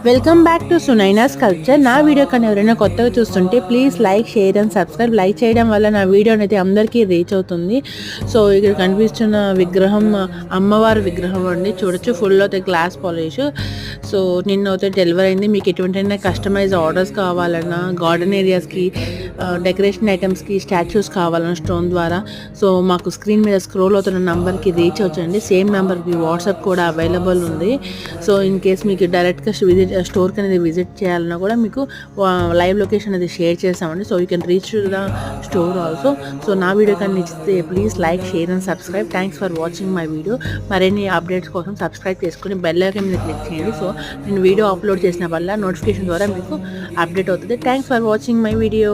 Welcome back to Sunaina's culture. నా video కానీ ఎవరైనా కొత్తగా చూస్తుంటే please like, share and subscribe. Like చేయడం వల్ల నా వీడియో అనేది అందరికీ రీచ్ అవుతుంది. సో ఇక్కడ కనిపిస్తున్న విగ్రహం అమ్మవారి విగ్రహం అండి. చూడొచ్చు, ఫుల్ అయితే గ్లాస్ పాలిష్. సో నిన్న అయితే డెలివరీ అయింది. మీకు ఎటువంటి కస్టమైజ్ ఆర్డర్స్ కావాలన్నా, గార్డెన్ ఏరియాస్కి, డెకరేషన్ ఐటమ్స్కి, స్టాచ్యూస్ కావాలన్నా స్టోన్ ద్వారా, సో మాకు స్క్రీన్ మీద స్క్రోల్ అవుతున్న నెంబర్కి రీచ్ అవుతుంది. సేమ్ నెంబర్కి వాట్సాప్ కూడా అవైలబుల్ ఉంది. సో ఇన్ కేస్ మీకు డైరెక్ట్గా స్టోర్కి అనేది విజిట్ చేయాలన్నా కూడా మీకు లైవ్ లొకేషన్ అనేది షేర్ చేస్తామండి. So you can reach the store also. So నా వీడియో కానీ నచ్చితే please like, share and subscribe. Thanks for watching my video. మరిన్ని అప్డేట్స్ కోసం సబ్స్క్రైబ్ చేసుకుని బెల్ ఐకాన్ మీద క్లిక్ చేయండి. సో నేను వీడియో అప్లోడ్ చేసిన వల్ల నోటిఫికేషన్ ద్వారా మీకు అప్డేట్ అవుతుంది. Thanks for watching my video.